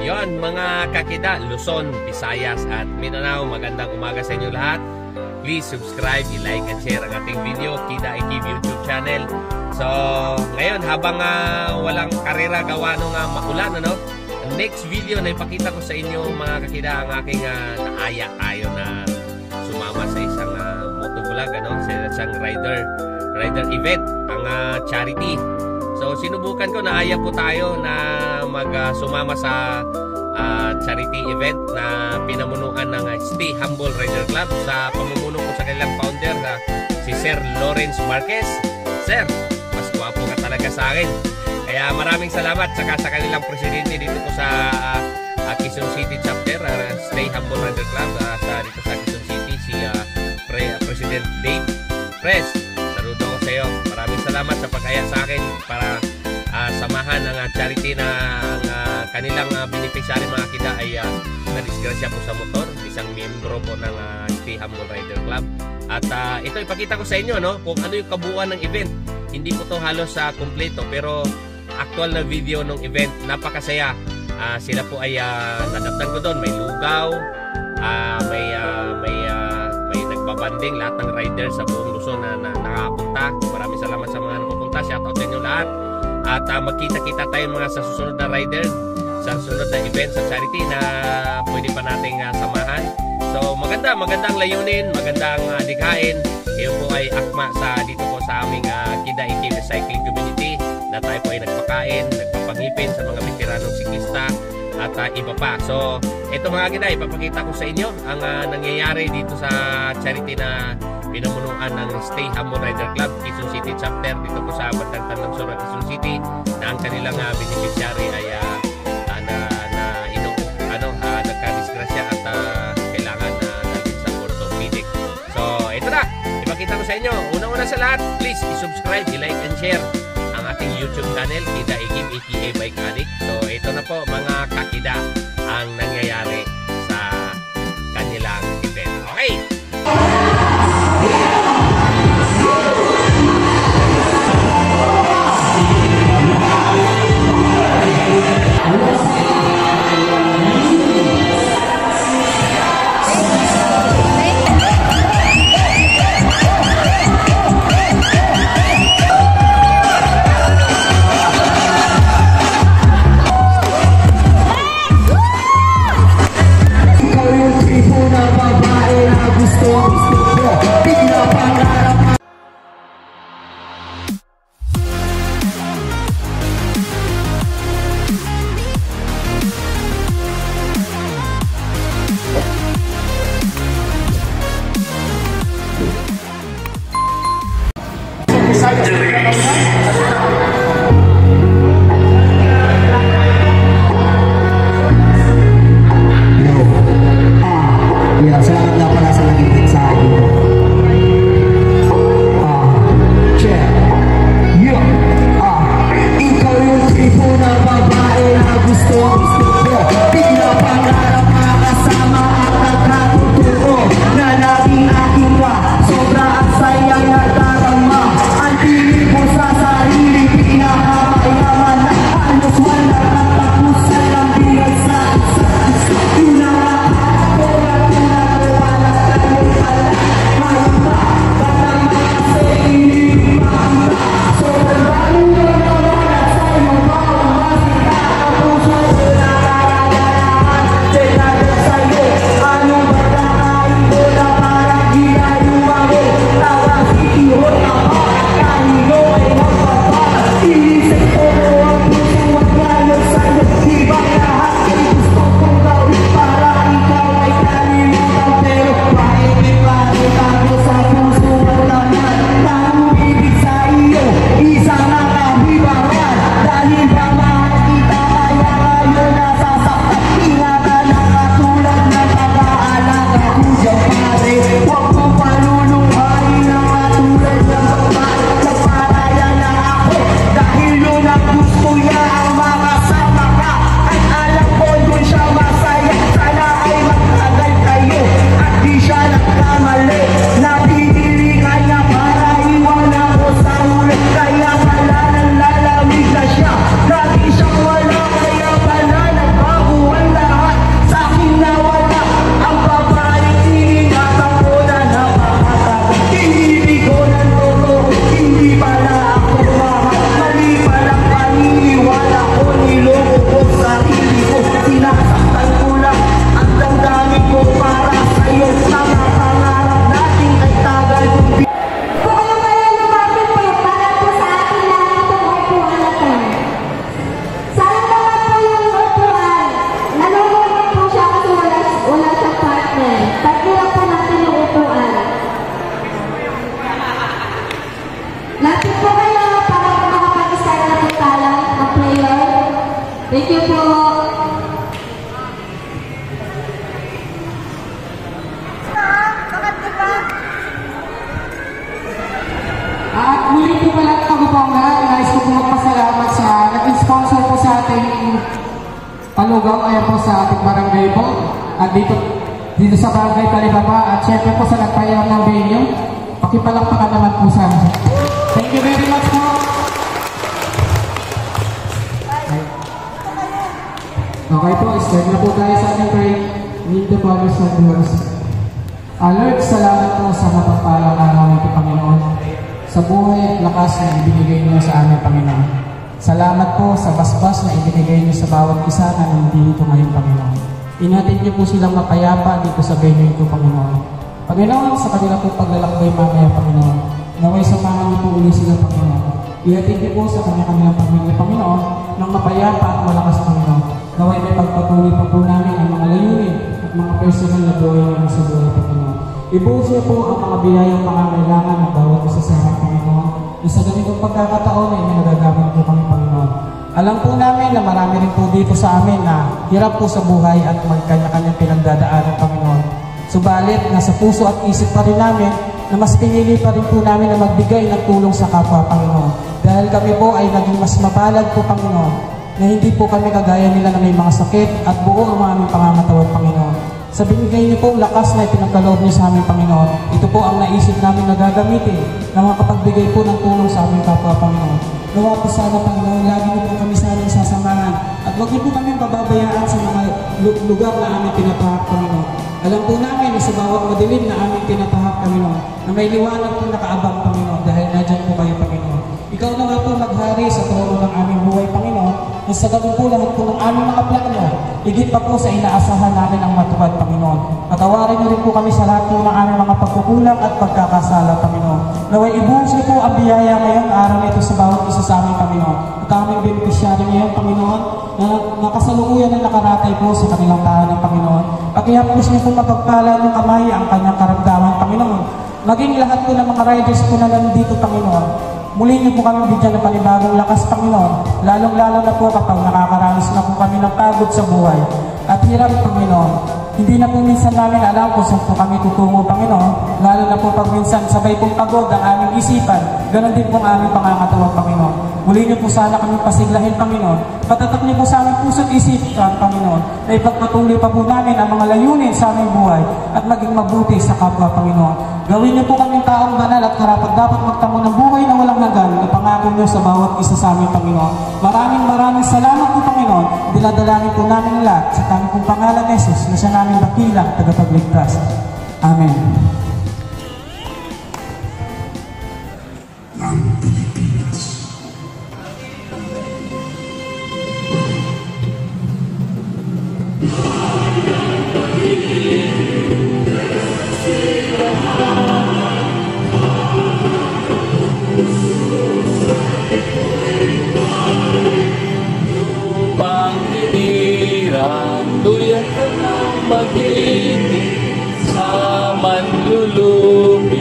Yon mga kakida, Luzon, Visayas at Mindanao, magandang umaga sa inyo lahat. Please subscribe, i-like and share ang ating video, Kida Ikib YouTube channel. So ngayon habang walang karera gawa nung maulan, ano? Next video na ipakita ko sa inyo mga kakida ang aking naaya tayo na sumama sa isang motovlog, ano? Sa isang rider event, ang charity. So sinubukan ko, naaya po tayo na sumama sa charity event na pinamunuan ng Stay Humble Rider Club sa pamumuno ko sa kanilang founder si Sir Lawrence Marquez. Sir, mas gwapo ka talaga sa akin. Kaya maraming salamat saka sa kanilang presidente dito po sa Quezon City chapter, Stay Humble Rider Club dito sa Quezon City, si President Dave Pres. Saludo ko sa iyo. Maraming salamat sa pag-aya sa akin para samahan ng charity na kanilang beneficiary mga kita ay nadisgrasya po sa motor, isang miyembro po ng Stay Humble Rider Club. At ito ipakita ko sa inyo, no, kung ano yung kabuuan ng event. Hindi po to halos kompleto pero actual na video ng event, napakasaya. Sila po ay nadaptan ko doon, may lugaw, may nagbabanding, lahat ng rider sa buong Luzon na nakapunta. Maraming salamat sa mga napupunta, shoutout sa inyo lahat. At magkita-kita tayo mga sa susunod na rider, sa susunod na event sa charity na pwede pa nating samahan. So magandang layunin, magandang likhain. Iyon po ay akma dito po sa aming Kida Ikib Cycling Community na tayo po ay nagpakain, nagpapangipin sa mga veteranong siklista at iba pa. So ito mga Kida, ipapakita ko sa inyo ang nangyayari dito sa charity na pinamunuan ng Stay Humble Rider Club Quezon City chapter dito po sa Batang Tandangsur, Quezon City, na ang kanilang beneficiary ay nagka-disgrasya at kailangan natin sa orthopedic. So ito na, ipakita ko sa inyo. Una-una sa lahat, please i-subscribe, i-like and share ang ating YouTube channel, Kida Ikib aka Bike Addict. So ito na po mga kakida ang nangyayari sa kanilang event. Okay! At muli po pala Tagubonga, nais ko po magpasalamat sa nag-sponsor po sa ating palugaw, ayan po sa ating barangay po. At dito sa barangay Talibaba, at syempre po sa nagpayaw ng venue, pakipalakpakan naman po sa amin. Thank you very much po. Okay po, start na po tayo sa ating pray. Need the promise of yours. Lord, salamat po sa mapagpalang araw nito, Panginoon. Sa buhay at lakas na ibinigay niyo sa amin, Panginoon. Salamat po sa basbas na ibinigay niyo sa bawat isa na nandito ngayon, Panginoon. Inatid niyo po silang mapayapa dito sa venue ito, Panginoon. Panginoon, sa kanila po paglalakbay mamaya, Panginoon. Naway samahan niyo po uli sila, Panginoon. Iatid niyo po sa kanya-kanilang pamilya, Panginoon, ng mapayapa at malakas, Panginoon. Naway may pagpatuloy pa po namin ang mga layunin at mga personal na buhay namin sa buhay, Panginoon. Ibuhos niyo po ang mga biyayang pangangailangan ng bawat isa sa amin, Panginoon. Na sa ganitong pagkakataon ay nagagamit po kami, Panginoon. Alam po namin na marami rin po dito sa amin na hirap po sa buhay at magkanya-kanyang pinagdadaanan, Panginoon. Subalit, nasa puso at isip pa rin namin na mas pinili pa rin po namin na magbigay ng tulong sa kapwa, Panginoon. Dahil kami po ay naging mas mapalad po, Panginoon, na hindi po kami kagaya nila na may mga sakit at buo ang aming pangangatawan, Panginoon. Sa binigay niyo po lakas na ipinagkaloob niyo sa aming, Panginoon, ito po ang naisip namin na gagamitin na makapagbigay po ng tulong sa aming kapwa, Panginoon. Nawa po sana, Panginoon, lagi niyo po kami sa aming sasamahan at huwag niyo po kami pababayaan sa mga lugar na aming tinatahak, Panginoon. Alam po namin na sa bawat madilim na aming tinatahak, Panginoon, na may liwanag po nakaabang, Panginoon, dahil nadyan po kayo, Panginoon. Ikaw na nga po maghari sa trono ng aming buhay, Panginoon, na sa gawin po lahat po ng aming mga plano, higit pa po sa inaasahan namin ang matupad, Panginoon. Patawarin niyo rin po kami sa lahat po ng aming mga pagkukulang at pagkakasala, Panginoon. Naway ibuhos niyo po ang biyaya ngayong araw na ito sa bawat isa sa aming, Panginoon. At aming benepisyari ngayon, Panginoon, na nakasalukuyan na nakaratay po sa kanilang tahanan, Panginoon. Pakihapos niyo po mapagpala ng kamay ang kanyang karamdaman, Panginoon. Maging lahat po ng mga riders po na nandito, Panginoon. Muli niyo po kami bigyan ng panibagong lakas, Panginoon. Lalong-lalo na po kapag nakakaranas na po kami ng pagod sa buhay. At hirap, Panginoon. Hindi na po minsan namin alam kung saan po kami tutungo, Panginoon. Lalo na po pag minsan sabay pong pagod ang aming isipan. Ganon din po ang aming pangangatawan, Panginoon. Muli niyo po sana kami pasiglahin, Panginoon. Patatak niyo po sa aming puso't isipan, Panginoon. Na ipagpatuloy pa po namin ang mga layunin sa aming buhay at maging mabuti sa kapwa, Panginoon. Gawin niyo po kaming taong banal at karapat-dapat magtamo ng buhay na walang hanggan na pangako niyo sa bawat isa sa aming, Panginoon. Maraming salamat po, Panginoon. Dinadalangin po namin lahat sa kami pong pangalan ni Jesus na siya naming dakilang tagapagligtas. Amen. Tulad ka ng mag-ibig sa manlulubig,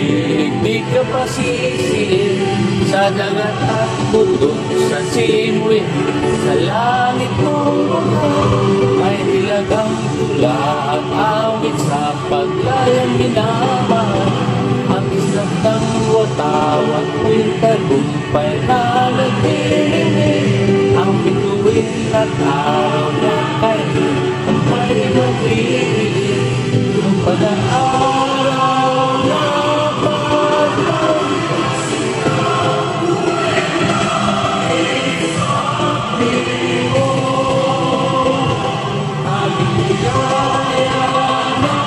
di ka pasisiin sa dagat at bundok, sa simoy, sa langit mong mga ay nilagang tula ang awit sa paglayang minamahal. Ang isang ng watawat ko'y tagumpay na nagdilimig, ang bituin at araw na kayo may mag-ibig, yung pag-aaraw na pagkakas mo, aligaya na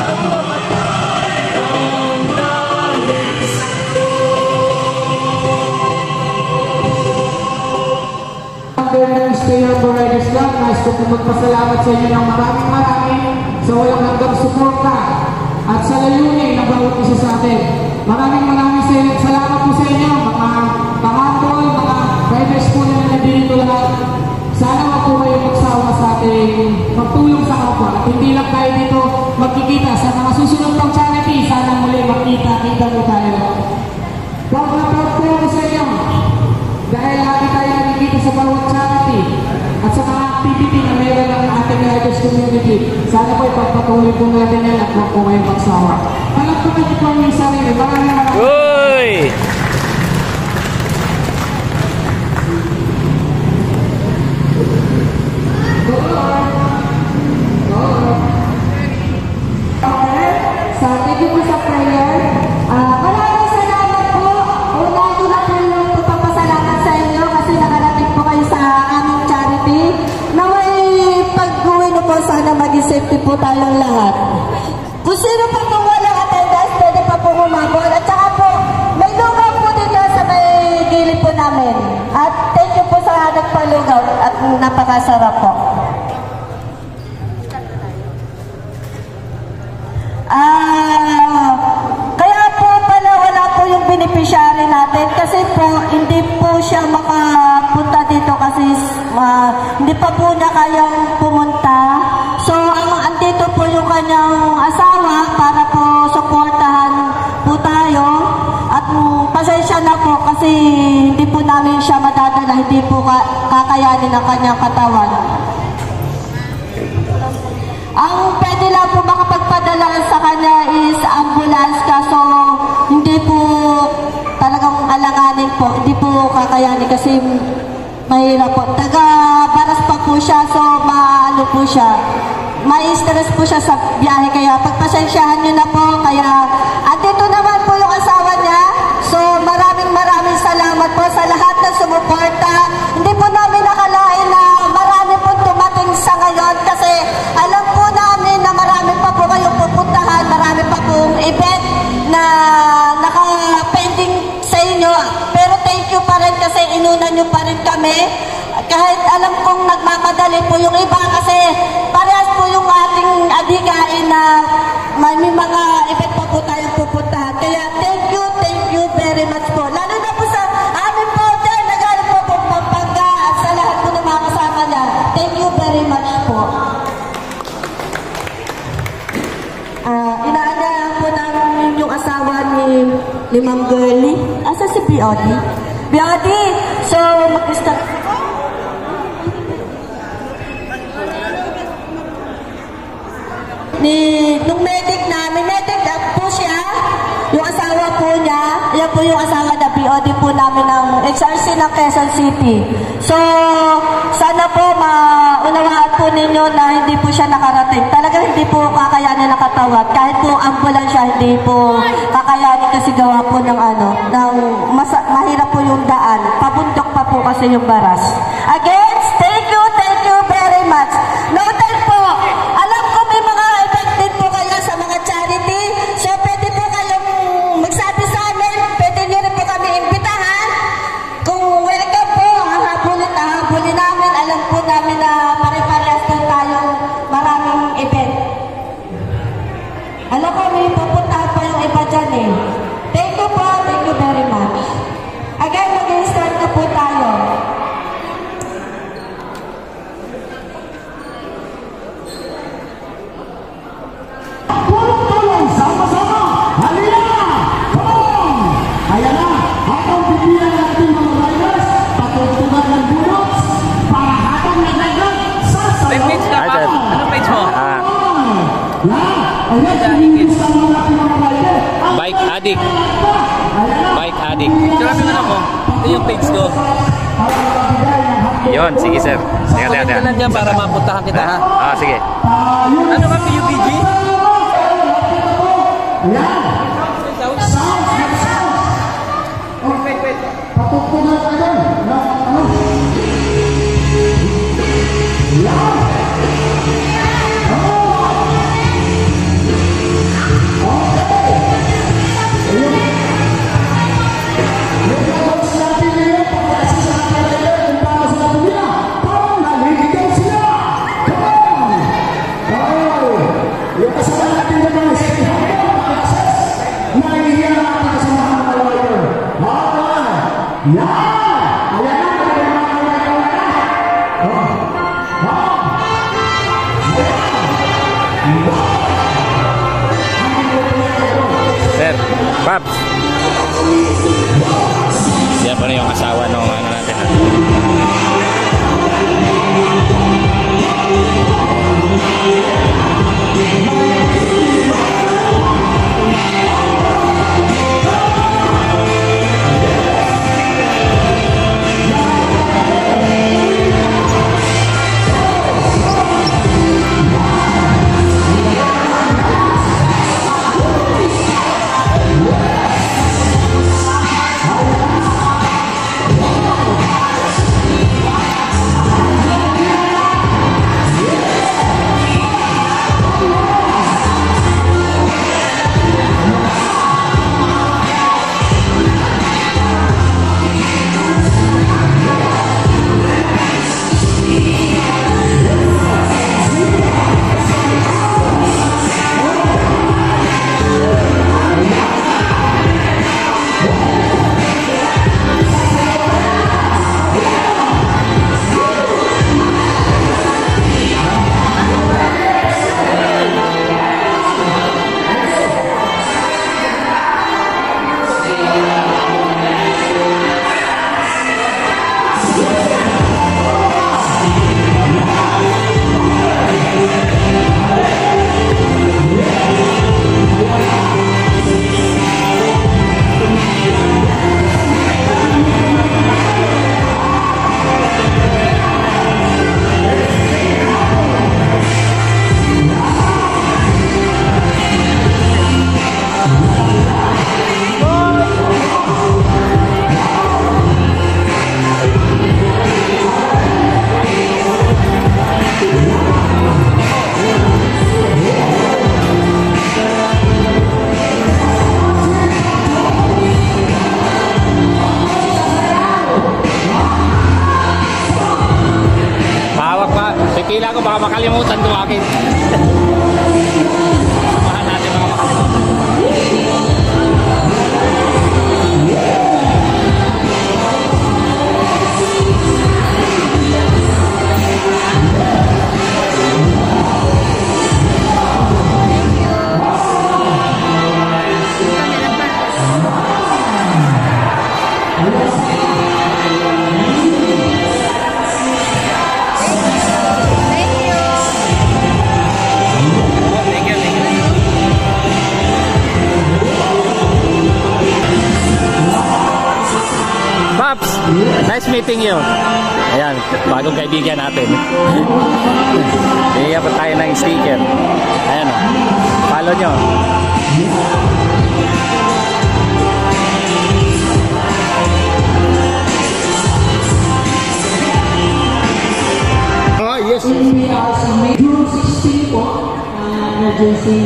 ang mamatay ang nais ko. Stay Humble Riders Club, nais ko po magpasalamat sa inyo ng maraming sa walang hanggang suporta at sa layunin ng bawat isa sa atin. Maraming salamat po sa inyo, mga pangambol, mga riders po na nandito lahat. Sana wag po kayo magsawa sa ating magtulong sa kapwa at hindi lang tayo dito magkikita sa mga susunod pang charity. Sana muli makita mo tayo. Proud na proud po ako sa inyo dahil lagi tayo nakikita sa bawat charity at sa mga activity na meron ng ating riders community. Sana po ipagpatuloy po natin yan at huwag po kayong magsawa. Palagpakan niyo po ang inyong sarili. Maraming Uy! Thank you po sa prayer. Maraming salamat po. Una ko na po yung pagpapasalamat sa inyo kasi nakarating po kayo sa aming charity. Naway pag-uwi na po sana maging safety po tayong lahat. Kung sino pa po walang attendance, pwede pa po humabol. At saka po, may lugaw po dito sa may gilid po namin. At thank you po sa nagpalugaw at napakasarap po. Kaya po pala wala po yung beneficiary natin kasi po hindi po siya makapunta dito kasi hindi pa po niya kayang pumunta. So andito po yung kanyang asawa para po suportahan po tayo at pasensya na po kasi hindi po namin siya madadala, hindi po kakayanin ang kanyang katawan. Ang pwede lang po makapagpadala sa kanya is ambulance kaso hindi po talagang alanganin po, hindi po kakayanin kasi mahirap po. Taga-baras pa po siya so maano po siya. May stress po siya sa biyahe kaya pagpasensyahan niyo na po kaya andito naman po yung asawa niya. So maraming salamat po sa lahat na sumuporta. Hindi po namin nakalain na marami po tumating sa ngayon kasi alam po namin na marami pa po kayong pupuntahan, marami pa pong event na naka-pending sa inyo. Pero thank you pa rin kasi inuna nyo pa rin kami. Kahit alam kong nagmamadali po yung iba kasi parehas po yung ating adhikain na may mga event pa po tayong pupuntahan. Kaya thank you very much po. Lalo na po sa amin po dyan, nagaling po po Pampanga at sa lahat po ng mga kasama niya. Thank you very much po. Inaanyahan po namin yung asawa ni Ma'am Girlie. Asa si Biodi? Biodi! So, mag-start. Nung medic namin, medic po siya, yung asawa po niya, yan po yung asawa na BOD po namin ng HRC ng Quezon City. So, sana po maunawaan po ninyo na hindi po siya nakarating. Talagang hindi po kakayanin ng katawan. Kahit po ambulansya, hindi po kakayanin kasi gawa po ng mahirap po yung daan. Pabundok pa po kasi yung baras. Again, thank you very much. Noted po, alam ko may mga event din po kayo sa mga charity. So, pwede po kayong magsabi sa amin. Pwede nyo rin po kami imbitahan. Kung welcome po, hahabulin namin. Alam po namin na pare-parehas din tayong maraming event. Alam ko, may pupuntahan pa yung iba dyan eh. Thank you po. Thank you very much. Again, mag-start na po tayo. Tulong-tulong, sama-sama, halina! Come on! Ayan na, habang bibigyan ng ating mga riders, patugtugan ng bulots, para habang nagagad sa May page ka pa? Anong page mo? Bike Addict. Bike Addict. Sarap yung ano ko. Ito yung page ko. Yun, sige sir. Comment ka lang dyan para mapuntahan kita ha. Sige. Ano ka PUBG? Wait. Patugtugan ka dyan. Sir, Paps. Yan po na yung asawa nung ano natin. pipila ko, baka makalimutan ko akin. Samahan natin mga makalimutan. Paps, nice meeting you. Ayan, bagong kaibigan natin. Bigyan pa tayo ng sticker. Ayan o, follow nyo. Yes. June 16 po, emergency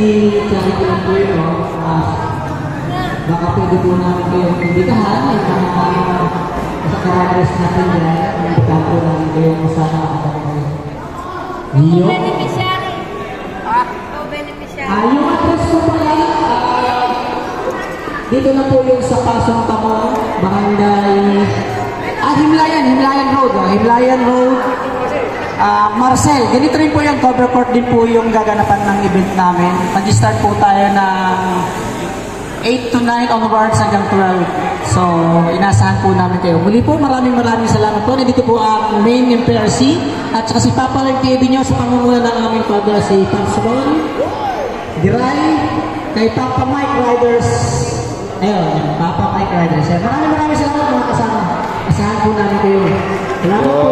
clarity lang po yun. Baka pwede po namin kayong imbitahan. May mga sa karadres natin yan. Imbitahan po namin kayong masama kayo. Beneficiary. Beneficiary. Yung address po pala, dito na po yung sa Pasong Tamong, Barangay, Himlayan Road. Himlayan Road. Marcel, ganito rin po yung cover court din po yung gaganapan ng event namin. Mag-start po tayo ng 8 to 9 onwards hanggang 12. So, inasahan po namin kayo. Muli po, maraming salamat po. Nandito po ang main MPRC at saka si Papa TV nyo sa pangunguna ng aming father, si Pops Ron, Diray, kay Papa Mike Riders. Ayun, Papa Mike Riders. Maraming salamat mga kasama. Asahan po namin kayo. Salamat po.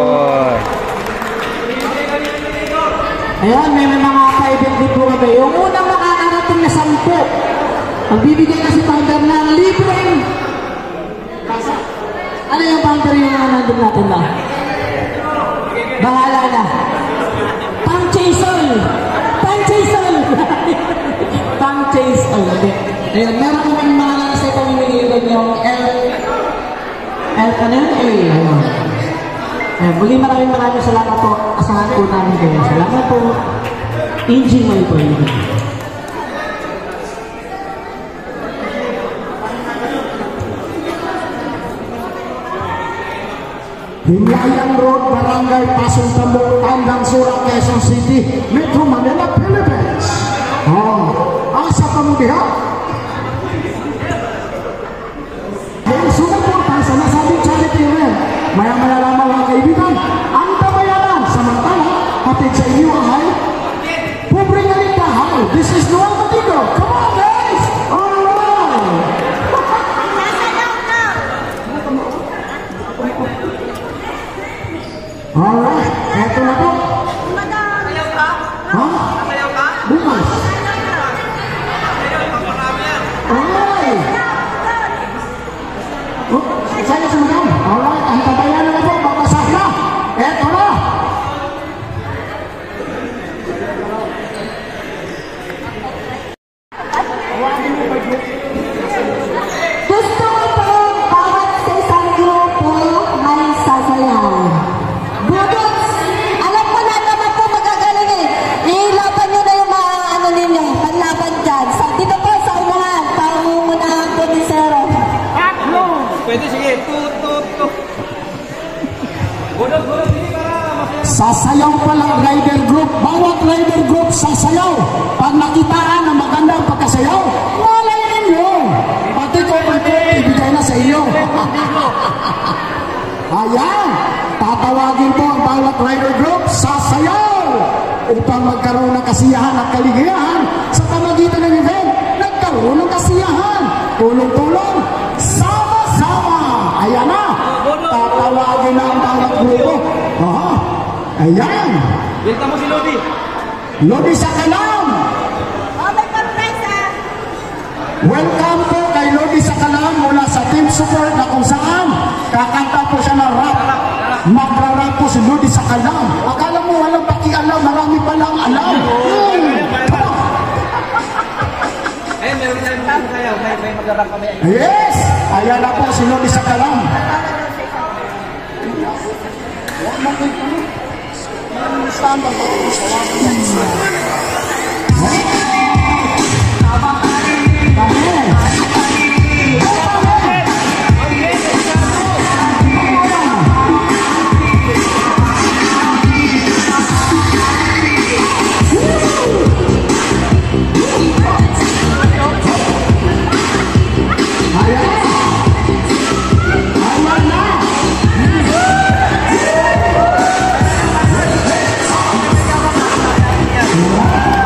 Ayan, may mga pa-event din po kami. Yung unang makakarating na 10, ang bibigyan kasi founder ng libreng. Ano yung founder yung nandun natin ba? Bahala na. Pang-chase all. Ayan, meron kami mga nasa pamimigilid yung L ka na yun? Ayan. Muli maraming salamat po. Asahan po namin kayo. Salamat po. Enjoy po yun. Himlayan Road, Barangay Pasong Tamong, Tandang Sura, Quezon City, Metro Manila, Philippines. Asa pamudihan? Yung sumuporta sa nasabing charity event. Maya-maya lamang mga kaibigan, ang tabayanan samantala, hatid sa inyo ay pobreng alintahan. This is Noel Matigo. Come on guys! Alright! Alright, eto na po. Ha? Bukas. Alright. Saya sudah. Alright, ang tabayanan na po, babasah na. Eto na. Gusto ko po, bawat sa isang grupo may sasayaw. Budots, alam ko na naman po magagaling eh. Ilaban nyo na yung mga ano ninyo, panlaban dyan. Dito po sa unahan, pangungunahan po ni Zero. Pwede, sige. Budot, sige para. Sasayaw palang rider group. Bawat rider group sasayaw. Pag nakitaan na magandang pagkasayaw, malay ninyo. Pati ko ibigay na sa iyo. Ayan, tatawagin po ang bawat rider group sasayaw upang magkaroon ng kasiyahan at kaligayahan sa pamagitan ng event. Nagkaroon ng kasiyahan, tulong-tulong, sama-sama. Ayan na, tatawagin na ang bawat grupo. Ayan. Bilta mo si Lodi. Lodi sa Kalam. Oh, may surprise ah. Welcome po kay Lodi sa Kalam mula sa team support na kung saan kakanta po siya ng rap. Magra-rap po si Lodi sa Kalam. Akala mo walang pakialam, marami palang alam. Meron tayong magsasayaw. May mag-rap kami. Yes! Ayan na po si Lodi sa Kalam. Ayan.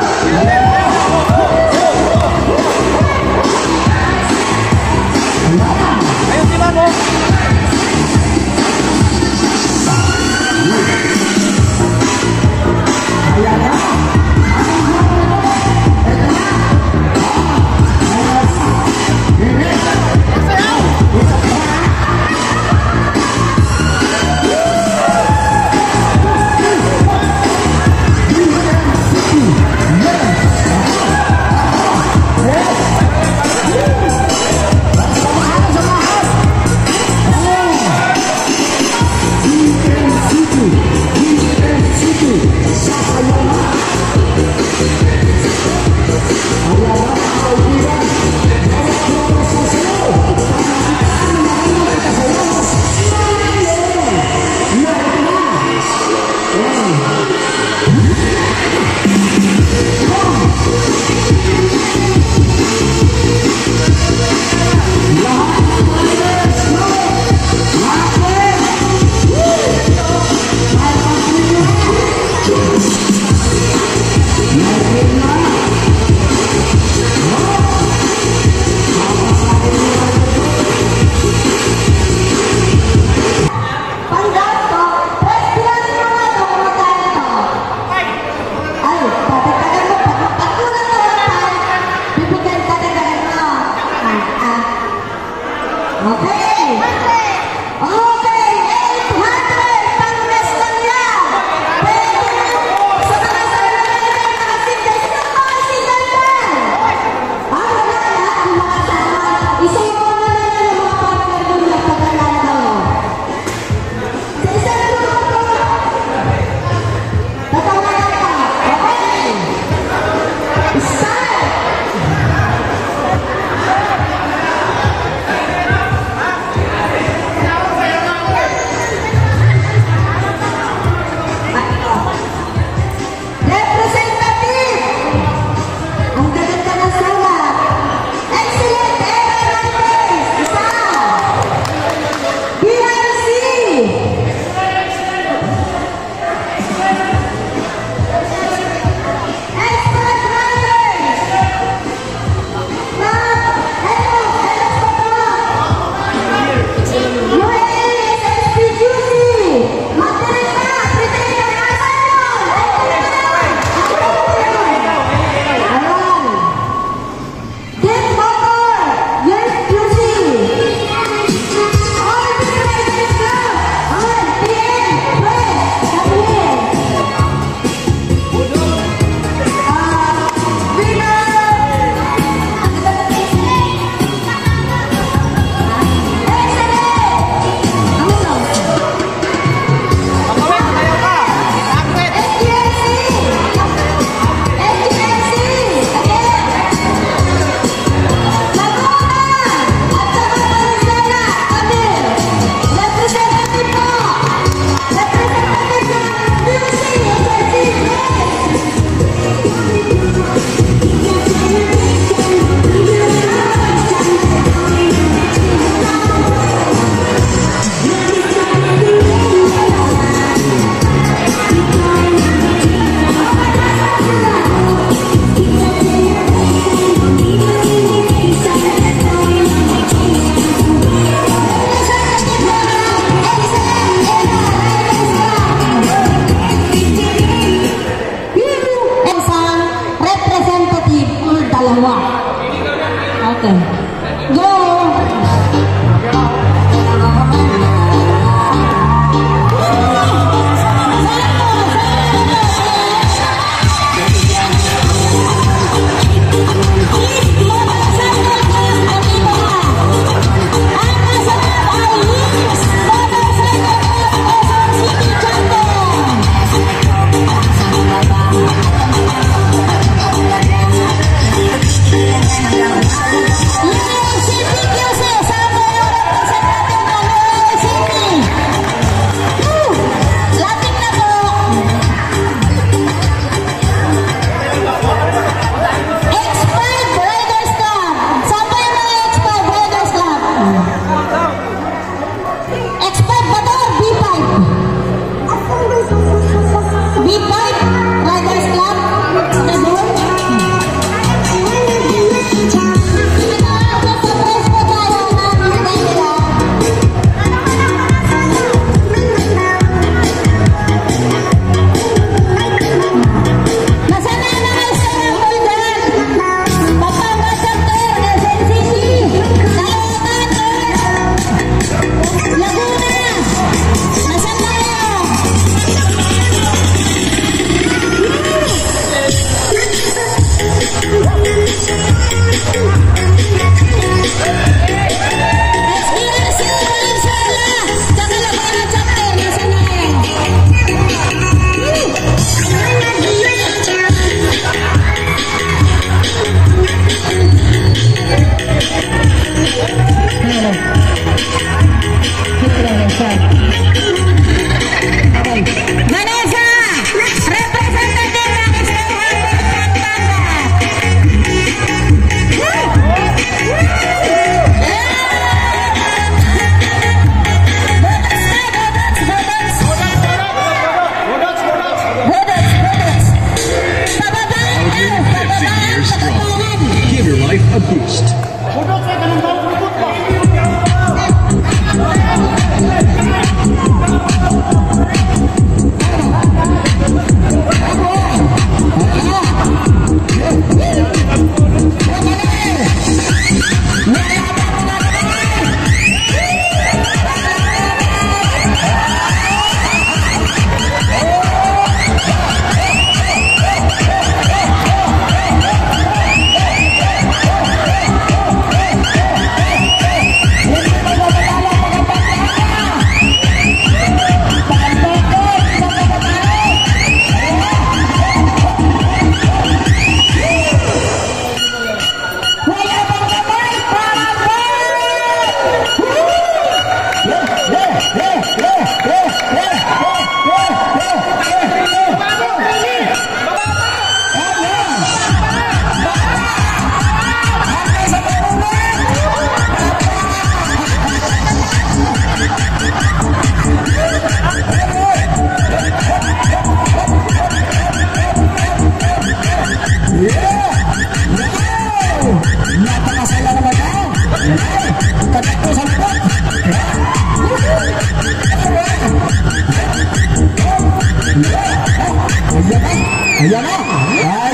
Ayan na! Ayan!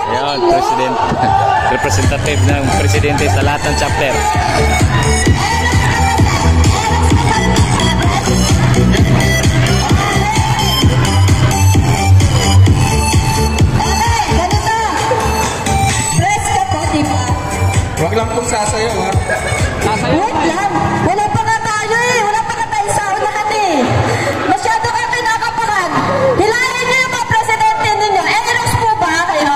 Ayan, president. Representative ng presidente sa lahat ng chapter. Huwag lang pong sasayaw, ha? Wait lang. Wala pa nga tayo eh. Wala pa nga tayo sa unahan eh. Masyado ka kinakapahan. Hilahin niyo yung mga presidente ninyo. Aerox po ba kayo?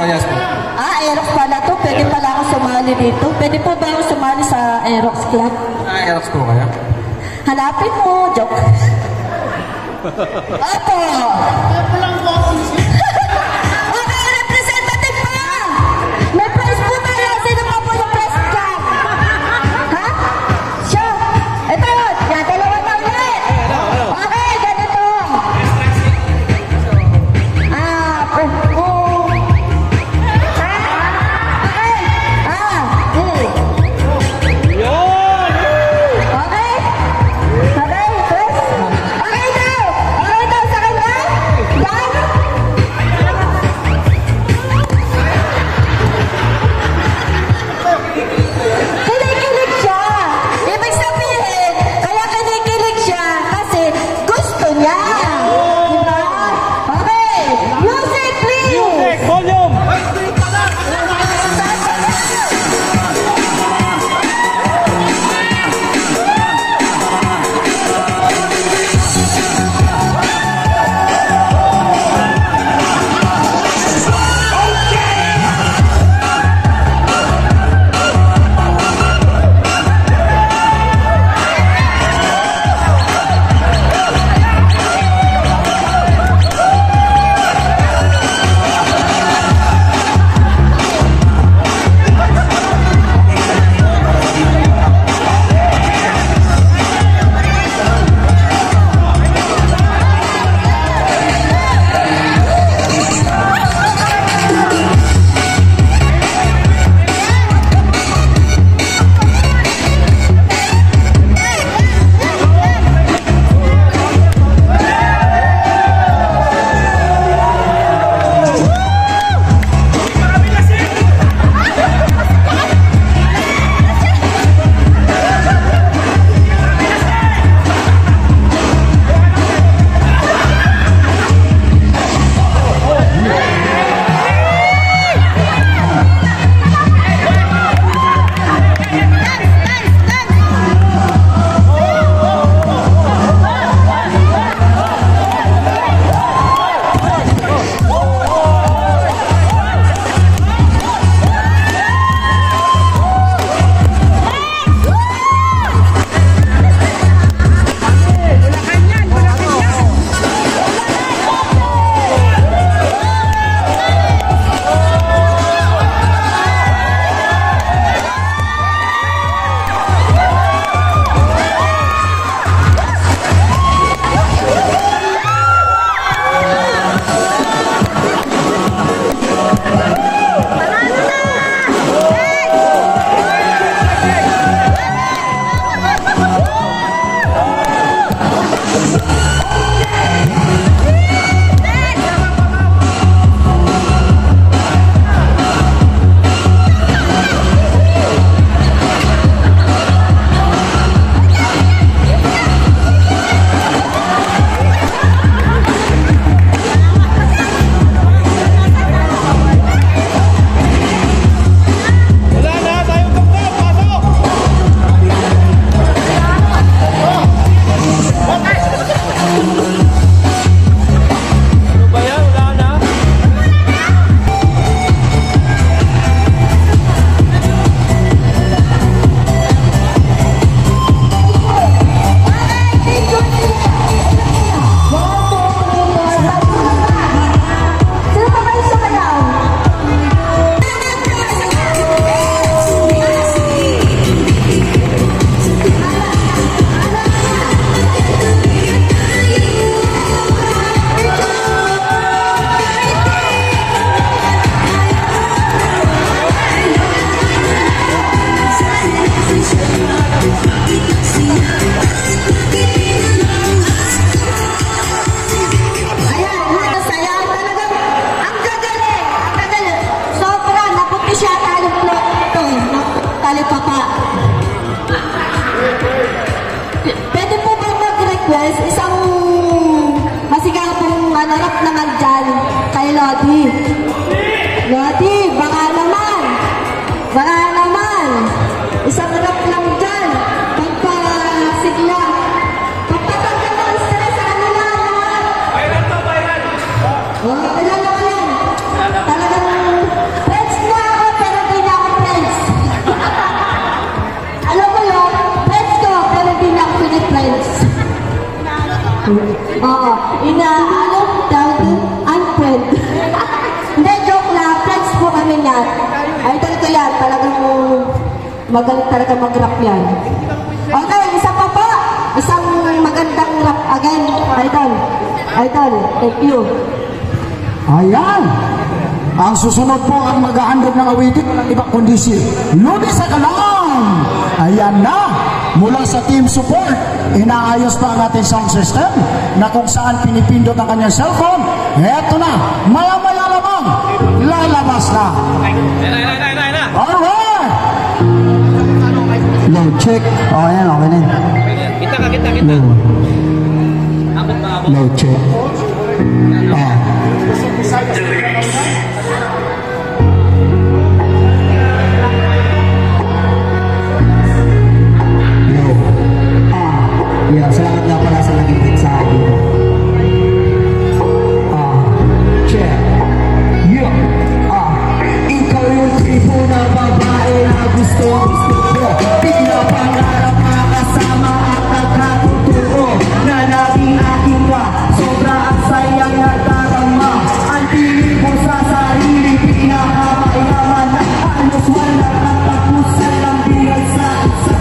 Yes po. Aerox pala to. Pwede pala ako sumali dito. Pwede po ba ako sumali sa Aerox Club? Aerox po kaya? Hanapin mo. Joke. Opo. Okay, representative pa. May prize po tayo. Sino pa po yung prize dyan? Ha? Siya. Ito yun. Yan, dalawa na ulit. Okay, ganito. Okay, sa kanya. Yan. rap naman dyan kay Lodi. Lodi, baka naman. Baka naman. Isang rap lang dyan. Pagpasigla. Pagpatanggal ng stress sa kanila. Viral to, viral. Ilan ako yan. Talagang friends na ako pero di na ako friends. Alam mo yun, friends ko pero di na ako friends. Oo, unfriend. Hindi, joke lang, friends po kami yan. Idol ko yan, talagang magaling talaga mag-rap yan. Okay, isa pa po. Isang magandang rap again, Idol. Idol, thank you. Ayan. Ang susunod po ang maghahandog ng awitin ng ibang kondisi. Lodi sa kalang. Ayan na. Mula sa team support, inaayos pa ang ating sound system na kung saan pinipindot ang kanyang cellphone. Eto na. Maya-maya lamang. Lalabas na. Alright. Load check. Oh, ayan. Okay na. Kita. Abot ba? Load check. Yeah, salamat nga pala sa naging mensahe dito. Check. Yeah. Ikaw yung tipo na babae na gusto mo. Pinapangarap makasama at nagkatuturo na naging aking ka. Sobra ang sayang nadarama. Ang piling mo sa sarili, pinakamayaman na halos wala kang tapusan lang bilang sa isa.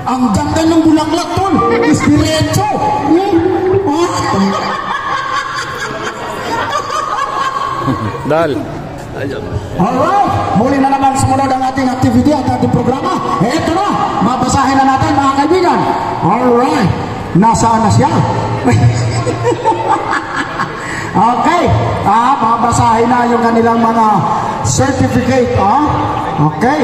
Ang ganda ng bulaklak, tol. Diretso. Dal. Alright. Muli na naman sumunod ang ating activity at ating programa. Eto na. Mabasahin na natin, mga kaibigan. Alright. Nasaan na siya? Okay. Mabasahin na yung kanilang mga certificate. Okay.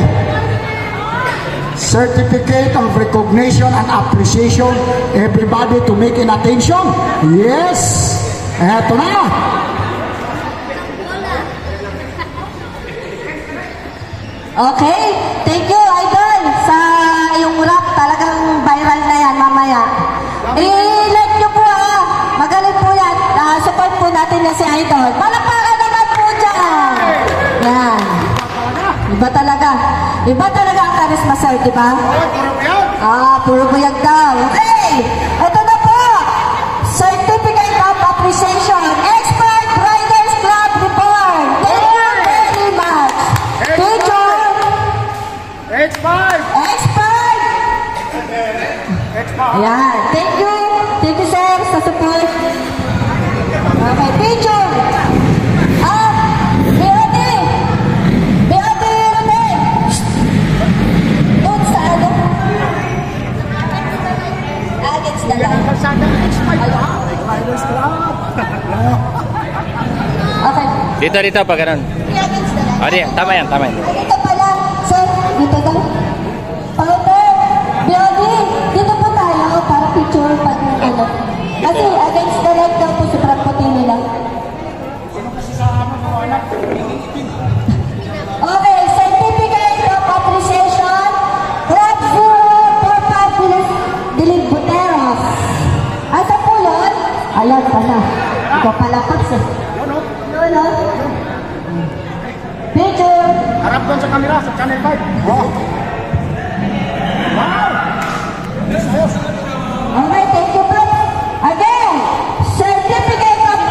Certificate of recognition and appreciation. Everybody to make an attention. Yes. Eto na. Okay. Thank you, Idol, sa yung rap. Talagang viral na yan mamaya. I-like nyo po magaling po yan. Support po natin na si Idol. Palakpakan naman po dyan. Yan. Iba talaga ang charisma, sir, di ba? Puro buyag daw. Okay, ito na po. Certificate of Appreciation. Expert Riders Club Report. Thank you very much. Picture. Expert! Ayan. Thank you. Thank you, sir, sa support. Okay, picture. BOD, doon sa ano? Against the line. Okay. Dito, pag ganun. Against the line. Tama yan. Dito pala, sir. Dito daw. Founder, BOD, dito po tayo para picture pag ano. Kasi against the line daw po sobrang puti nila. Okay, Certificate of Appreciation, Club 045 Dilig Buteros. Asa po yun? Ayan pala. Ikaw pala paps eh. Yun. Picture. Harap doon sa camera, sa channel 5. Okay, thank you po. Again, Certificate of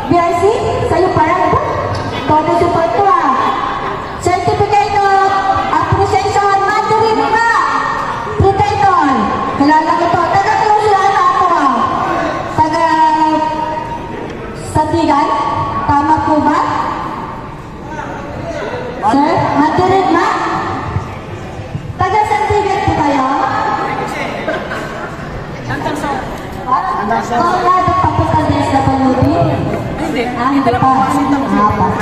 BRC, sa'yo parang po. Todo support ko Certificate of Appreciation, Mandarin Mga Predator. Kilala ko to. Taga-tulong sila na ako Sandigan? Tama po ba? Sir, Mandarin Mga? Taga-Sandigan po kayo? Kaya tapos ang SWD? Hindi pa.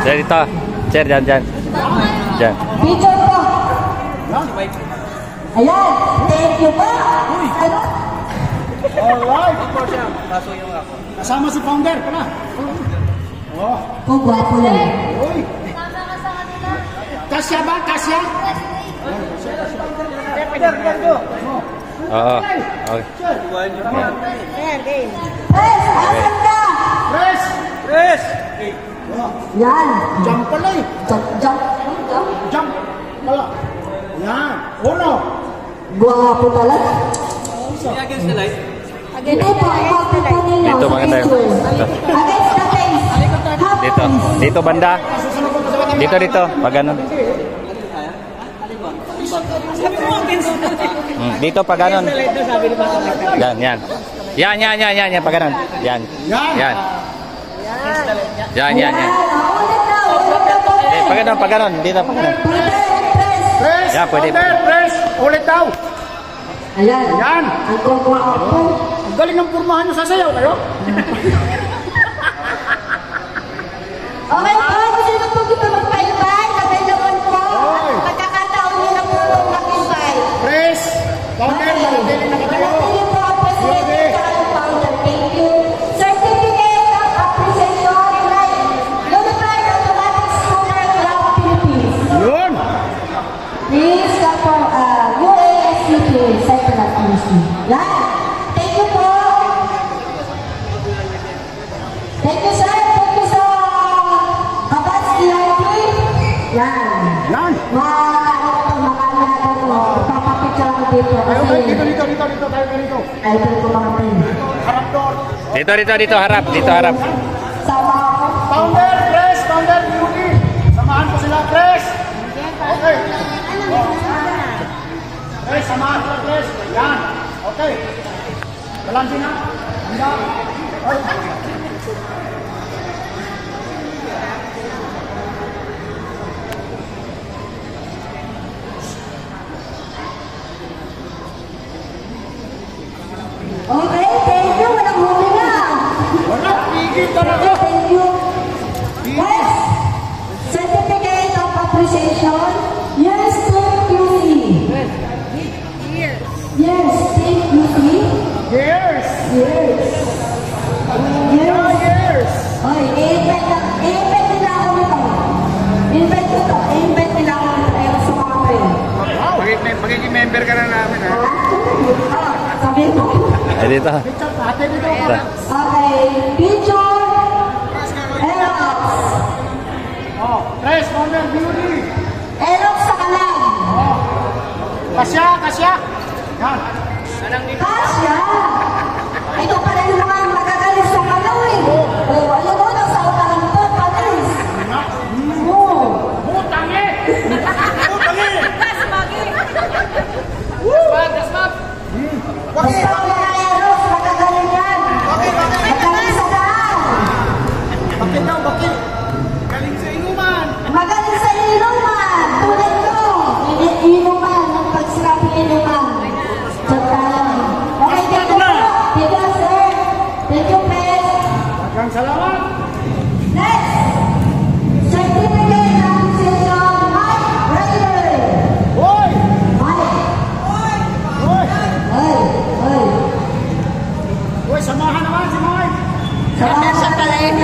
Sir, dito. Sir, dyan. Picture po. Ayan. Thank you po. Ano? Alright. Kasama si founder pala. Kung gwapo lang. Kasya ba? Kasya? Oo. Okay. Press, asan ka? Press! Yan. Jump pala eh. Jump pala. Yan. Uno. Gwapo pala. Ito po, gwapo po ninyo. Dito, maganda yun. Against the face. Half Dito. face. Dito, banda. Dito. Pag ganun. Dito, pag ganun. Yan. Yan, pag ganun. Yan. Ulit na po. Pag ganun. Dito, pag ganun. Press. Yan, pwede. Founder, press. Ulit daw. Ayan. Yan. Ang gwapo po. Ang galing ng purmahan nyo. Sasayaw kayo. Okay po, gusto nyo po dito mag-bye-bye. Available po. Pagkakataon nyo na po mag-invite. Press. Founder, malatili na kayo. Thank you po, President and Founder. Thank you. Certificate of Appreciation, Unified Automatic Scooter Club Philippines. Yun. Please ka po, UASCP, Cycle at USC. Yan. Thank you po. Thank you, sir. Thank you sa Kabats ERP. Yan. Papapicture ako dito. Dito. Idol ko mga pin. Harap doon. Dito, harap. Sama ako. Founder, press. Founder, beauty. Samahan ko sila, press. Okay. Press, samahan ko, press. Yan. Okay. Balansin na. Handa. Okay, thank you. Walang huli na. Wala, pigil talaga. Thank you. Yes. Certificate of Appreciation. Yes, thank you. Yes, thank you. Years. Yes. Oy, i-invite nila ako nito. Invite nila ako nito. Sa mga kayo. Magiging member ka na namin, ha? Sabi ko. Dito. Okay, picture. Erox. Press, founder, beauty. Erox sa kalang. Kasya. Kasya! Ito pala yung mga magagalis sa kalaw eh. Oh, alam mo, nasa utangan ito, palis. Oo. Utang eh! Utang eh! Basta mga Eros, magagaling yan. Magaling sa daan. Bakit daw, bakit? Galing sa inuman! Magaling sa inuman. Tulad ko. Inuman, ng pagsirapi inuman. Okay, thank you po. Thank you, sir. Thank you, Pres. Magang salamat! Next, certificate appreciation, Mike Ryder. Hoy! Mike. Hoy! Hey. Hoy, samahan naman si Mike! Salamat sa talayan.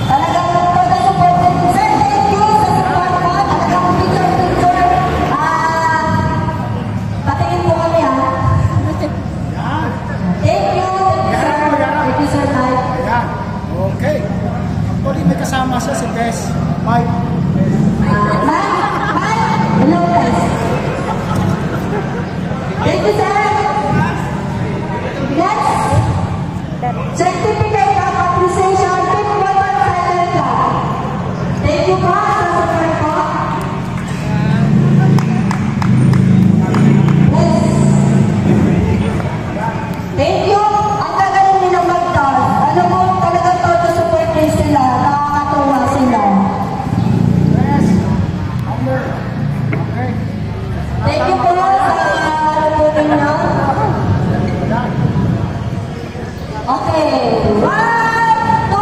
Talagang todo support. Sir, thank you sa support mo. Talagang picture. Patingin po kami ha. Thank you, sir. Thank you, sir, Mike. Ayan, okay. Actually, may kasama siya si Tess. Mike. Mike, hello, guys. Thank you, sir. Next, certificate of appreciation, Team Global Cycle Club. Thank you po sa support po. Yes. Thank you. Ang gagaling nilang mag-toss. Alam mo, talagang todo support din sila. Nakakatuwa sila. Yes. Number. Okay. Thank you po sa rupunin nyo. Okay. 1, 2,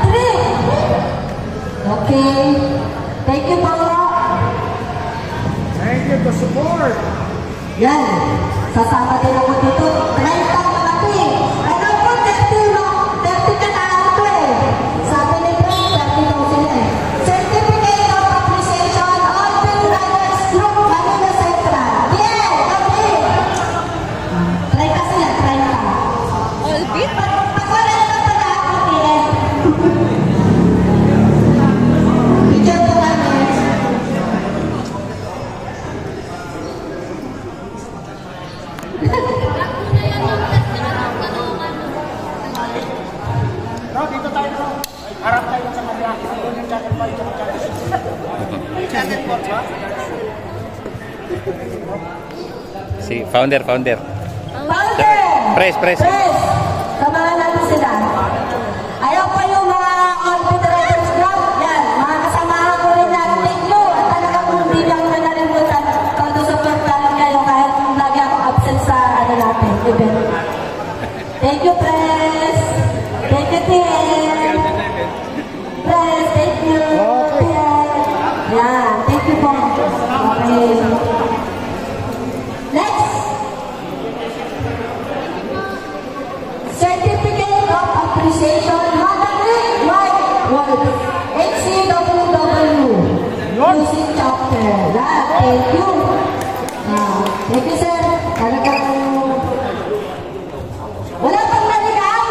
3. Okay. Thank you po. Thank you to support. Yan. Sasama din ako dito. 30 mga team. Ano po, 30 no? 30 ka na ito eh. Sabi ni Chris, 30 daw sila eh. Certificate of appreciation on Team Riders Group Manila Central. Yeah! Okay! 30 sila, 30. All beat? Pag wala naman pala ako, eh. Picture po kami. No, dito tayo na. Harap tayo sa kanila. Doon yung jacket pa, ito yung jacket. Jacket po, ba? Si founder. Founder! Press. Samahan natin sila. Ayaw pa yung mga on-federators club. Yan, mga kasamahan ko rin natin. Thank you. At talagang hindi lang na nalimutan. Todo support namin kayo kahit lagi ako absent sa natin, event. Thank you, Press. Thank you, Tiel. Press, thank you. Tiel. Yan, thank you po. Okay. Next. Certificate of Appreciation, Madrid White World, HCWW, Music Chapter. Yan, thank you. Thank you, sir. Talagang wala pang naligaw?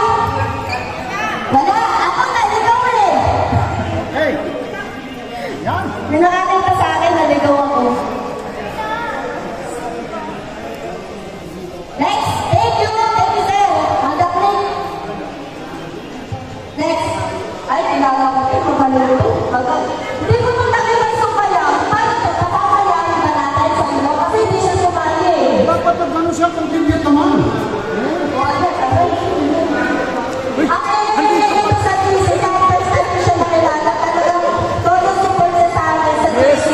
Wala, ako naligaw eh. Hey! Yan! May nakakita sa akin, naligaw ako. Next, thank you, sir. Madaplik. Next, ay, kilala ko ito, maluluto. Hindi ko nung nakita sumaya. Paano ito? Papapayaan ba natin sa inyo? Kasi hindi siya sumali eh. Dapat na gano'n siya contribute naman. Ito sa TC, first time siya nakilala. Talagang todo support niya sa akin sa TC.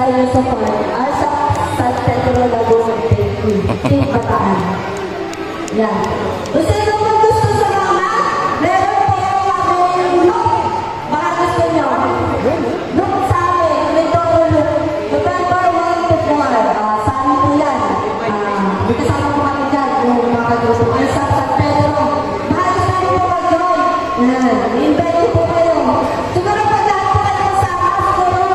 sa inyong support. Asa San Pedro Laguna, thank you. Team Bataan. Yan. Kung sino mo gusto sa mga, meron po kami look. Baka gusto nyo. Look sa amin. May todo look. November 1 to 4. Sa amin po yan. May kasama po kami dyan. Yung mga kagrupo. Asa San Pedro. Baka gusto nyo po mag-join. Yan. I-invite ko po kayo. Siguro pa lahat po kayo kasama. Siguro.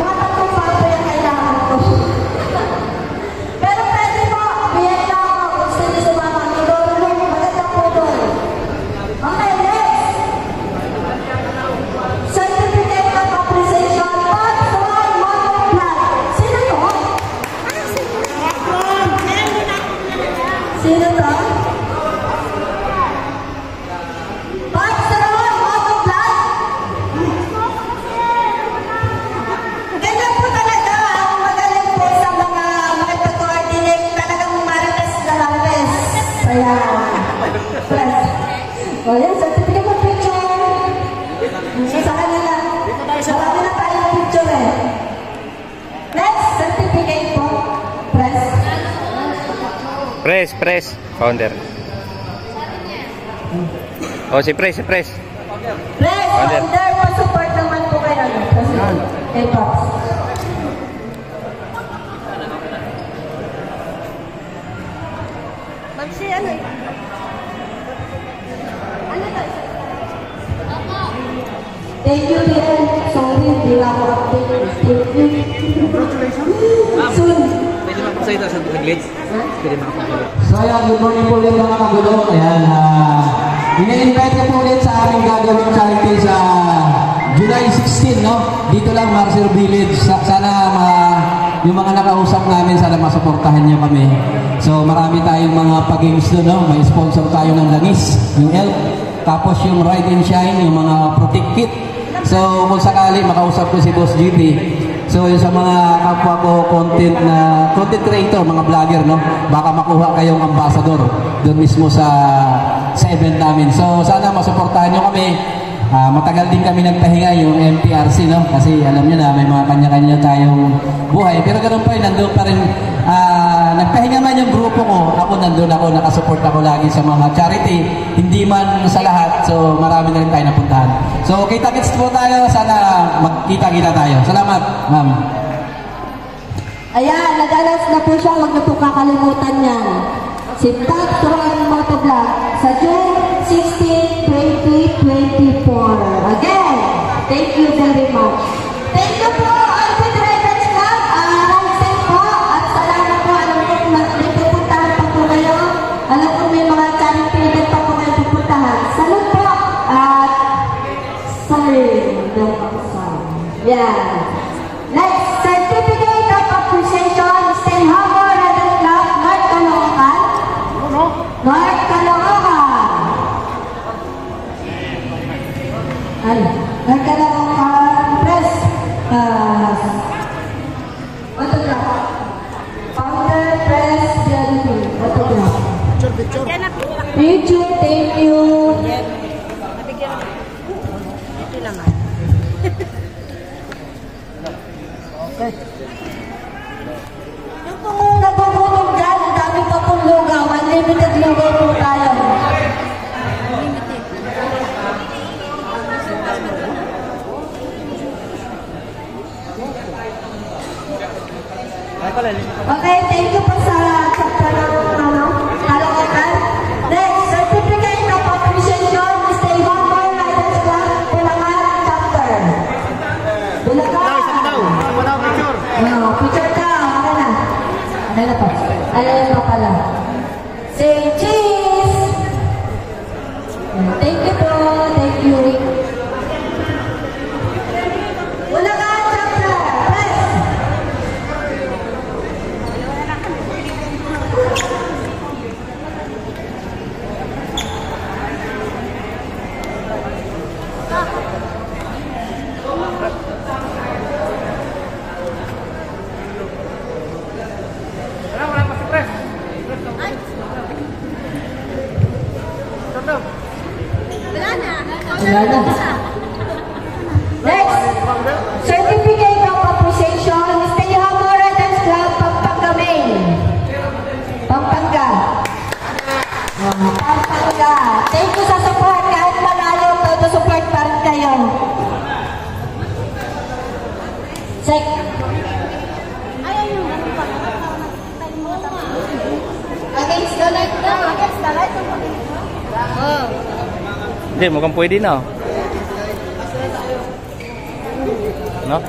Mga tatlong papo yung kailangan ko. Pero pwede po. Biyan lang ako. Gusto nyo sumama. Maganda po doon. Okay, next. Certificate of Appreciation. Part 1, Motor Vlog. Sino to? Sino to? Part 1, Motor Vlog. Ganyan po talaga. Ang magaling po sa mga makipag-coordinate. Talagang marites na lares. Kaya, press. O yan, certificate of picture. Sa kanila. Marami na tayong picture eh. Next, certificate po. Press. Press. Founder. Oh, si Press. Press, founder. Pa-support naman po kayo. Kay Pops. Magsi, ano eh? Ano to? Thank you, Rian. Sorry, hindi lang ako update. Thank you. Congratulations. Soon. Pwede makapagsalita sa English? Pwede makapagsalita. So ayan, good morning po ulit mga kagulo. Ayan, ina-invite ko po ulit sa aming gagawing charity sa July 16, no? Dito lang, Marcel Village. Sana yung mga nakausap namin, sana masuportahan niyo kami. So marami tayong mga pag-games doon, no? May sponsor tayo ng langis, yung elk. Tapos yung Ride and Shine, yung mga protect kit. So kung sakali, makausap ko si Boss GP. So yung sa mga kapwa ko content creator, mga vlogger, no? Baka makuha kayong ambassador doon mismo sa event namin. So sana masuportahan nyo kami. Matagal din kami nagpahinga yung MPRC, no? Kasi alam nyo na may mga kanya-kanya tayong buhay. Pero ganun pa rin, nandun pa rin. Nagpahinga man yung grupo ko. Ako nandun ako, nakasupport ako lagi sa mga charity. Hindi man sa lahat. So marami na rin tayo napuntahan. So kita-kits po tayo. Sana magkita-kita tayo. Salamat, ma'am. Ayan, nag-announce na po siya. Huwag na po kakalimutan yan. Si Top Ron Motovlog sa June 16, 2024. Again, thank you very much. Thank you po, Alvin Riders Club. Rancel po. At salamat po. Alam ko, may pupuntahan pa po kayo. Alam ko, may mga charity event pa po kayo pupuntahan. Salud po. At, sorry. Yeah. Next, Certificate of Appreciation, Stay Humble Riders Club, North Caloocan. North Caloocan. Ay, North Caloocan Press. Autograph. Founder Press Jelly. Autograph. Picture, thank you. Ito naman. Yung pong nabubulog dyan, ang dami pa pong lugaw. Unlimited lugaw po tayo. Okay, thank you po sa chapter ng Caloocan. Next, Certificate of Appreciation, Stay Humble Riders Club, Bulacan Chapter. Bulacan. Picture ka. Okay na. Ano na po? Ayan pa pala. Say cheese! Thank you po. Thank you. Bulacan Chapter. Press. Thank you sa support. Kahit malayo, todo support pa rin kayo. Sek. Against the light na. Against the light. Hindi, mukhang pwede na. No?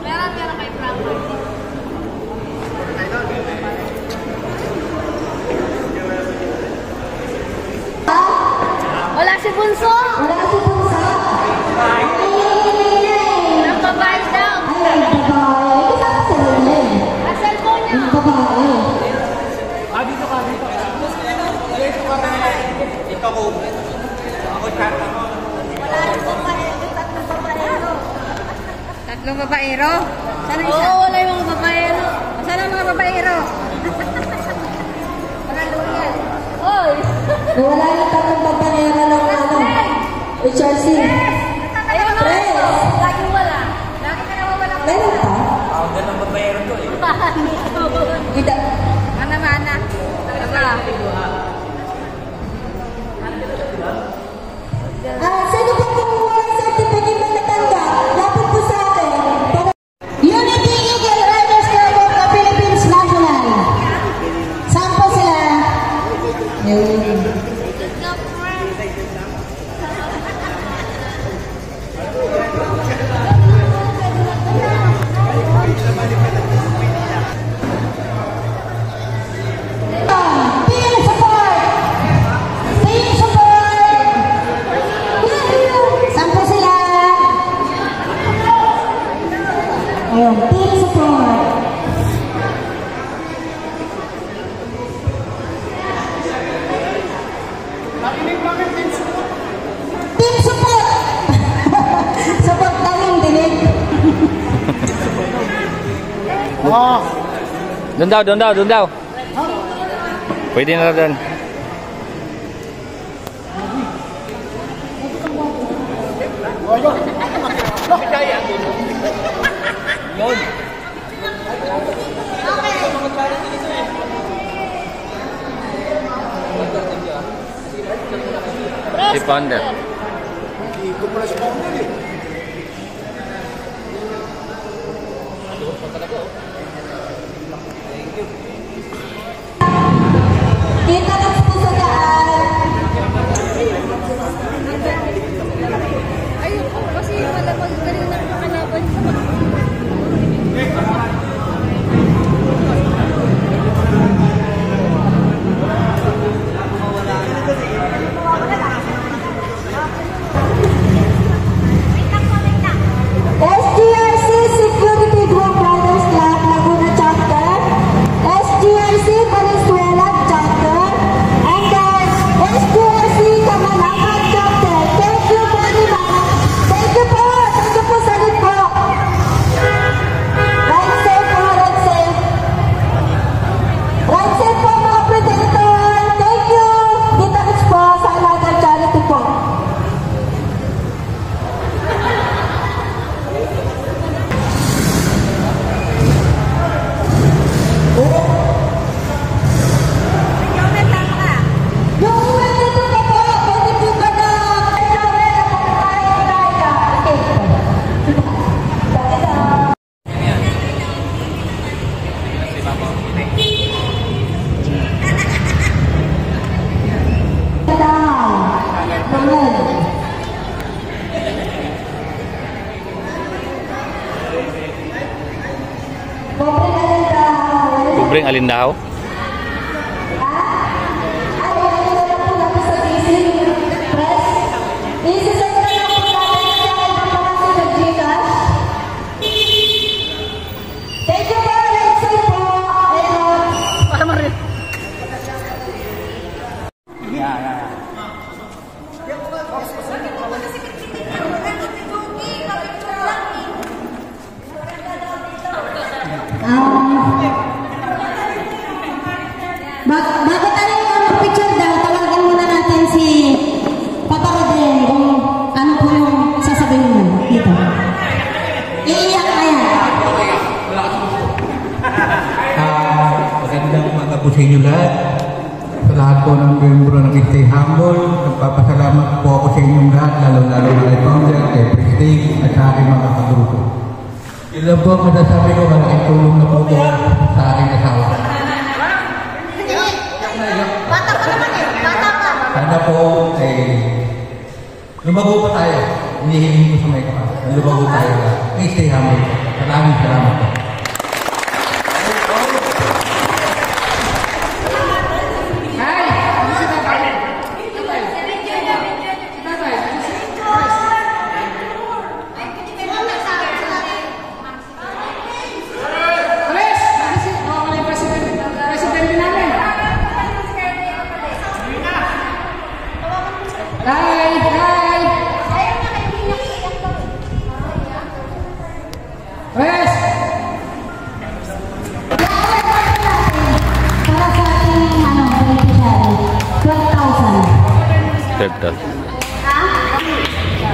Meron kay Frank. Wala si Bunso. Wala si Bunso. Ang babae daw. Ay, babae. Kasama sa rin. Ang cellphone niya. Ang babae. Dito ka. Ito ko. Ako chat ako. Wala yung babae. Tatlong babaero. Tatlong babaero? Sana isa? Oo, wala yung mga babaero. Sana mga babaero? Mga luyan. Oy! Wala yung tatlong babaero ng HRC. Ayun nga. Laging wala. Lagi ka nawawala. Meron pa? Ang ganang babayero to eh. Gida. Mana-mana. Sino po kumuha ng certificate na natanda? Dapat po sa akin. Unity Eagle Riders Club of the Philippines National. Saan po sila? Yun. Team support! Team support! Saan po sila? Ayun, team support. Team support! Support lang yung dinig. Doon daw. Pwede na doon. Yun. Si Pounder. Kita lang po sa daan. Ayun po, kasi wala magaling na makalaban. SGRC Security Group Riders Club Laguna Chapter, SGRC Valenzuela Chapter, and then SGRC Kamalakan Chapter. Thank you very much. Thank you po. Thank you po sa rin po. Ride safe po, ride safe. Ride safe po mga predator. Thank you. Kita kits po sa another charity po. Yung ulan dito ka po, pwede po ka na kailangan na pagkain tayo. Kubreng alindaw. Thank you po, let's say po. Ayun. Bago tayo yung picture daw, tawagan muna natin si Papa Rodren kung ano po yung sasabihin mo dito. Iiyak na yan. mag-stay humble. Nagpapasalamat po ako sa inyong lahat, lalo-lalo na kay Founder, kay President, at sa aking mga kagrupo. Yun lang po ang masasabi ko, malaking tulong na po ito sa aking asawa. Bata pa naman eh, bata pa. Sana po, lumago pa tayo. Hinihiling ko sa may kapatid. Lumago tayo. Stay humble. Salamat po.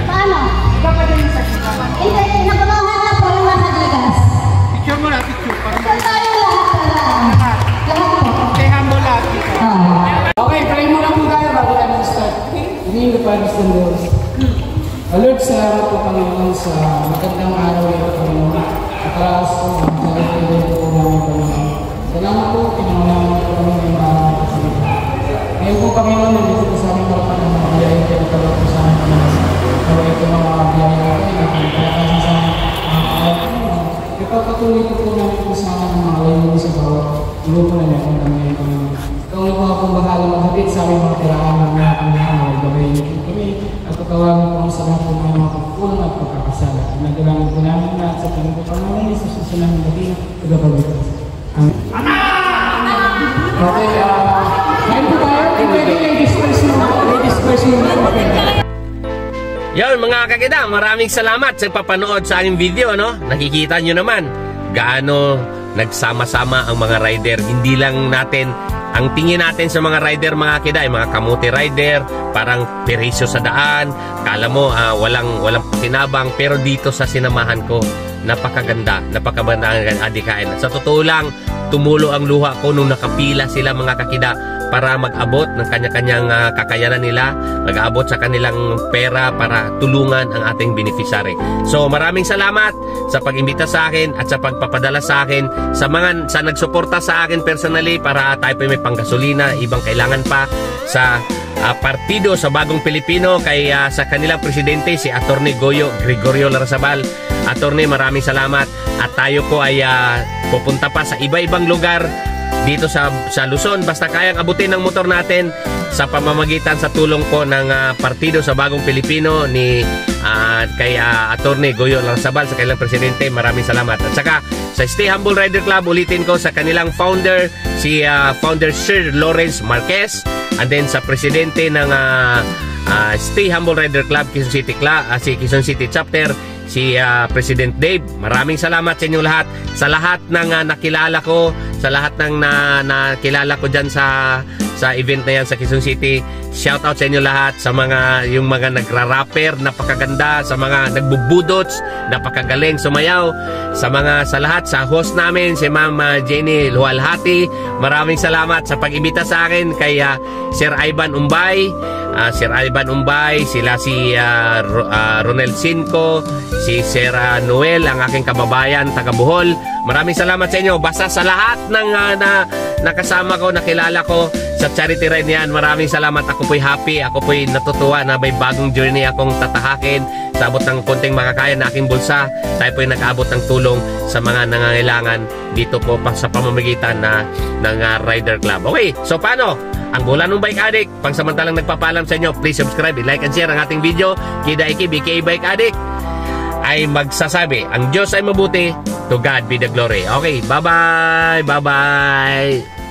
Paano? Hindi, nakulangan na po yung nasa Gigas. Picture mo na, picture. Saan tayo lahat? Lahat po. Stay humble lahat. Okay, pray mo lang po tayo bago tayo mag-start. Hingin ko pa ng Diyos. Lord, salamat po Panginoon sa magandang araw nito Panginoon. At alas po, ang sarili po namin Panginoon. Salamat po, pinangunahan po kami ng mga kasalita. Ngayon po Panginoon, nandito po sa aming harapan ng mga biyaya kayo na talaga po sa aming Panginoon. Pero ito mga biyaya natin, nakikita sa ipagpatuloy ko po namin po sa amin ng mga layunin sa bawat grupo na meron kami ngayon Panginoon. Ikaw na po akong bahala maghatid sa aming mga tirahan ng mga Panginoon. Gabay niyo po kami at pagkawalan po sa lahat po ng mga pagkulang at pagkakasala. Nagdalangin po namin na sa Panginoon po Panginoon sa susunod ng gabi na tagapagligtas. Amen. Okay, ngayon po tayo. Ladies first muna. Yan mga kakida, maraming salamat sa papanood sa aking video, no? Nakikita nyo naman gaano nagsama-sama ang mga rider. Hindi lang natin, ang tingin natin sa mga rider mga kakida ay mga kamuti rider, parang perisyo sa daan, kala mo walang pakinabang, pero dito sa sinamahan ko, napakaganda, napakabandang adikain. Sa totoo lang, tumulo ang luha ko nung nakapila sila mga kakida para mag-abot ng kanya-kanyang kakayanan nila, mag-abot sa kanilang pera para tulungan ang ating beneficiary. So maraming salamat sa pag-imbita sa akin at sa pagpapadala sa akin, sa nagsuporta sa akin personally para tayo po may panggasolina, ibang kailangan pa sa partido sa Bagong Pilipino, kay sa kanilang presidente si Attorney Gregorio Larrazabal. Attorney, maraming salamat at tayo po ay pupunta pa sa iba-ibang lugar dito sa Luzon, basta kayang abutin ng motor natin sa pamamagitan sa tulong po ng partido sa Bagong Pilipino ni kay Attorney Goyo Larrazabal sa kanilang presidente. Maraming salamat. At saka sa Stay Humble Rider Club, ulitin ko sa kanilang founder, si founder Sir Lawrence Marquez, and then sa presidente ng Stay Humble Rider Club Quezon City Chapter, si President Dave. Maraming salamat sa inyong lahat, sa lahat ng nakilala ko, sa lahat ng nakilala ko dyan sa event na yan sa Quezon City. Shout out sa inyo lahat, sa yung mga nagra-rapper, napakaganda, sa mga nagbubudots, napakagaling sumayaw, sa lahat, sa host namin, si Ma'am Jenny Lualhati. Maraming salamat sa pag-imbita sa akin, kay Sir Ivan Umbay, sila si Ronel Cinco, si Sir Noel, ang aking kababayan, taga Bohol. Maraming salamat sa inyo. Basta sa lahat ng nakasama ko, nakilala ko sa charity ride niyan, maraming salamat. Ako po'y happy, ako po'y natutuwa na may bagong journey akong tatahakin. Sa abot ng konting makakaya na aking bulsa, tayo po'y nag-abot ng tulong sa mga nangangailangan dito po sa pamamagitan ng Rider Club. Okay, so paano? Ang Bola ng Bike Addict, pangsamantalang nagpapalam sa inyo, please subscribe, like and share ang ating video. Kida Iki, BK Bike Addict, ay magsasabi, ang Diyos ay mabuti, to God be the glory. Okay, bye-bye! Bye-bye!